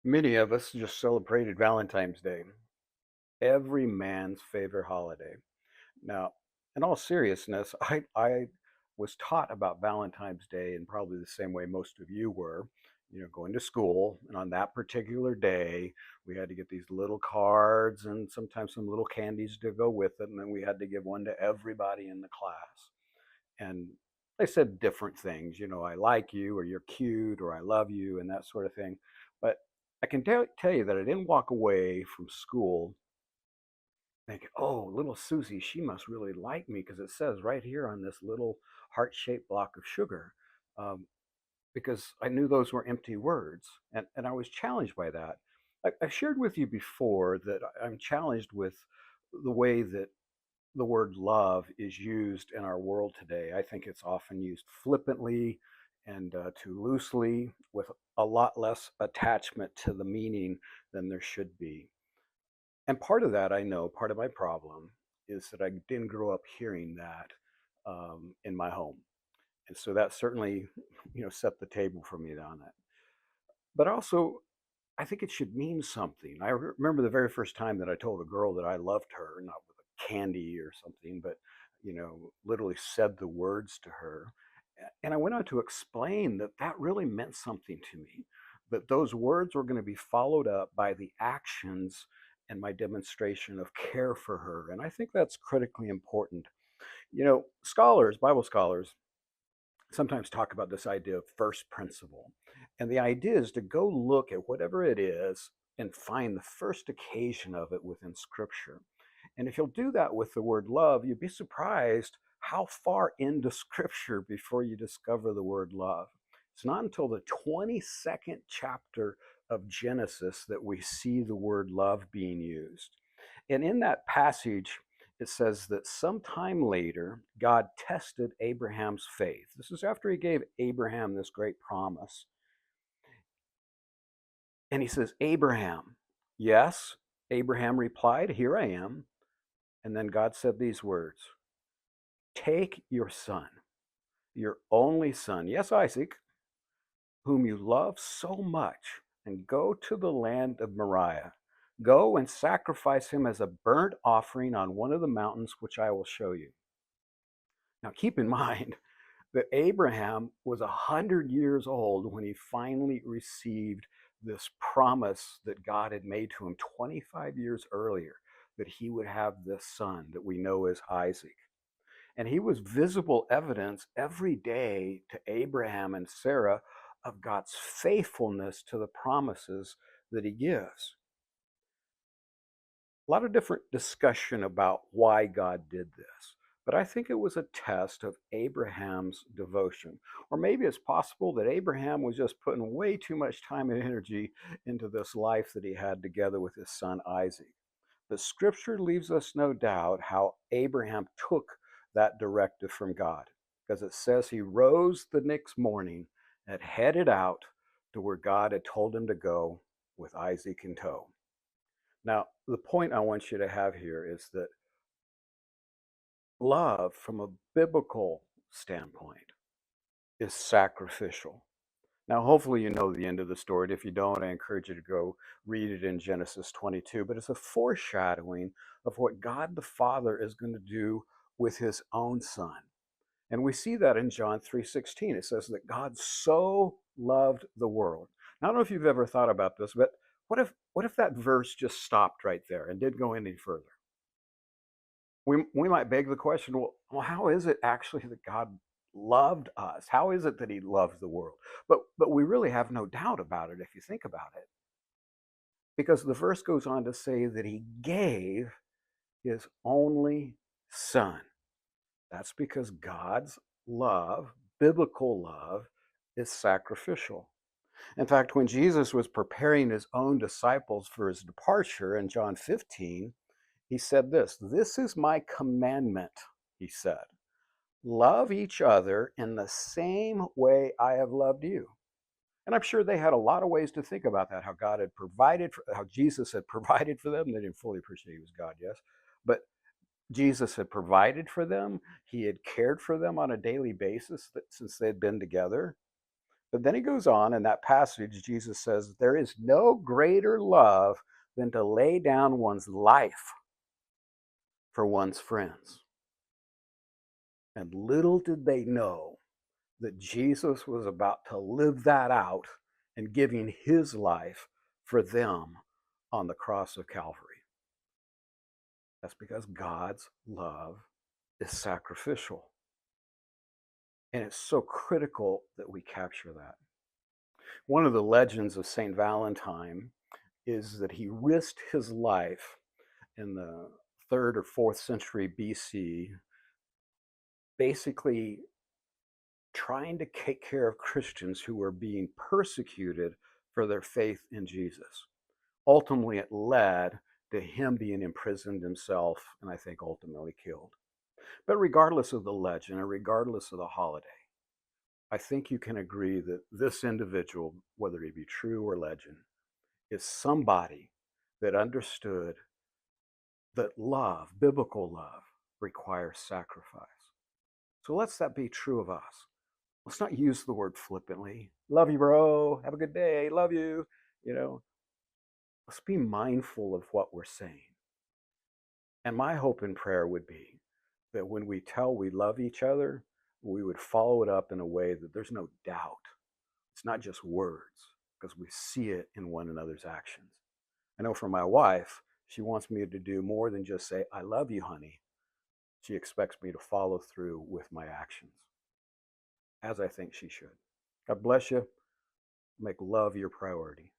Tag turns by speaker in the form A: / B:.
A: Many of us just celebrated Valentine's Day, every man's favorite holiday. Now, in all seriousness, I was taught about Valentine's Day in probably the same way most of you were, going to school. And on that particular day, we had to get these little cards and sometimes some little candies to go with it. And then we had to give one to everybody in the class. And they said different things, I like you, or you're cute, or I love you, and that sort of thing. But I can tell you that I didn't walk away from school thinking, oh, little Susie, she must really like me because it says right here on this little heart shaped block of sugar. Um, because I knew those were empty words. And I was challenged by that. I've shared with you before that I'm challenged with the way that the word love is used in our world today. I think it's often used flippantly and too loosely, with a lot less attachment to the meaning than there should be. And part of that, I know, part of my problem is that I didn't grow up hearing that in my home. And so that certainly, set the table for me on that. But also, I think it should mean something. I remember the very first time that I told a girl that I loved her, not with a candy or something, but literally said the words to her. And I went on to explain that that really meant something to me, that those words were going to be followed up by the actions and my demonstration of care for her. And I think that's critically important. Scholars, Bible scholars, sometimes talk about this idea of first principle. And the idea is to go look at whatever it is and find the first occasion of it within Scripture. And if you'll do that with the word love, you'd be surprised how far into Scripture before you discover the word love. It's not until the 22nd chapter of Genesis that we see the word love being used. And in that passage, it says that sometime later, God tested Abraham's faith. This is after he gave Abraham this great promise. And he says, Abraham, yes. Abraham replied, here I am. And then God said these words, take your son, your only son, yes, Isaac, whom you love so much, and go to the land of Moriah. Go and sacrifice him as a burnt offering on one of the mountains which I will show you. Now, keep in mind that Abraham was 100 years old when he finally received this promise that God had made to him 25 years earlier, that he would have this son that we know as Isaac. And he was visible evidence every day to Abraham and Sarah of God's faithfulness to the promises that he gives. A lot of different discussion about why God did this, but I think it was a test of Abraham's devotion. Or maybe it's possible that Abraham was just putting way too much time and energy into this life that he had together with his son Isaac. But Scripture leaves us no doubt how Abraham took that directive from God, because it says he rose the next morning and headed out to where God had told him to go with Isaac in tow. Now, the point I want you to have here is that love, from a biblical standpoint, is sacrificial. Now, hopefully, you know the end of the story. If you don't, I encourage you to go read it in Genesis 22. But it's a foreshadowing of what God the Father is going to do with his own Son. And we see that in John 3:16. It says that God so loved the world. Now, I don't know if you've ever thought about this, but what if that verse just stopped right there and didn't go any further? We might beg the question, well, how is it actually that God loved us? How is it that he loved the world? But we really have no doubt about it if you think about it. Because the verse goes on to say that he gave his only son. That's because God's love, biblical love, is sacrificial. In fact, when Jesus was preparing his own disciples for his departure in John 15, he said this is my commandment, he said. Love each other in the same way I have loved you. And I'm sure they had a lot of ways to think about that, how God had provided, how Jesus had provided for them. They didn't fully appreciate he was God, yes. But Jesus had provided for them. He had cared for them on a daily basis since they'd been together. But then he goes on in that passage, Jesus says, there is no greater love than to lay down one's life for one's friends. And little did they know that Jesus was about to live that out and giving his life for them on the cross of Calvary. That's because God's love is sacrificial. And it's so critical that we capture that. One of the legends of St. Valentine is that he risked his life in the 3rd or 4th century BC, basically trying to take care of Christians who were being persecuted for their faith in Jesus. Ultimately, it led to him being imprisoned himself and I think ultimately killed. But regardless of the legend and regardless of the holiday, I think you can agree that this individual, whether he be true or legend, is somebody that understood that love, biblical love, requires sacrifice. So let's that be true of us. Let's not use the word flippantly. Love you, bro. Have a good day. Love you. You know, let's be mindful of what we're saying. And my hope and prayer would be that when we tell we love each other, we would follow it up in a way that there's no doubt. It's not just words, because we see it in one another's actions. I know for my wife, she wants me to do more than just say, I love you, honey. She expects me to follow through with my actions, as I think she should. God bless you. Make love your priority.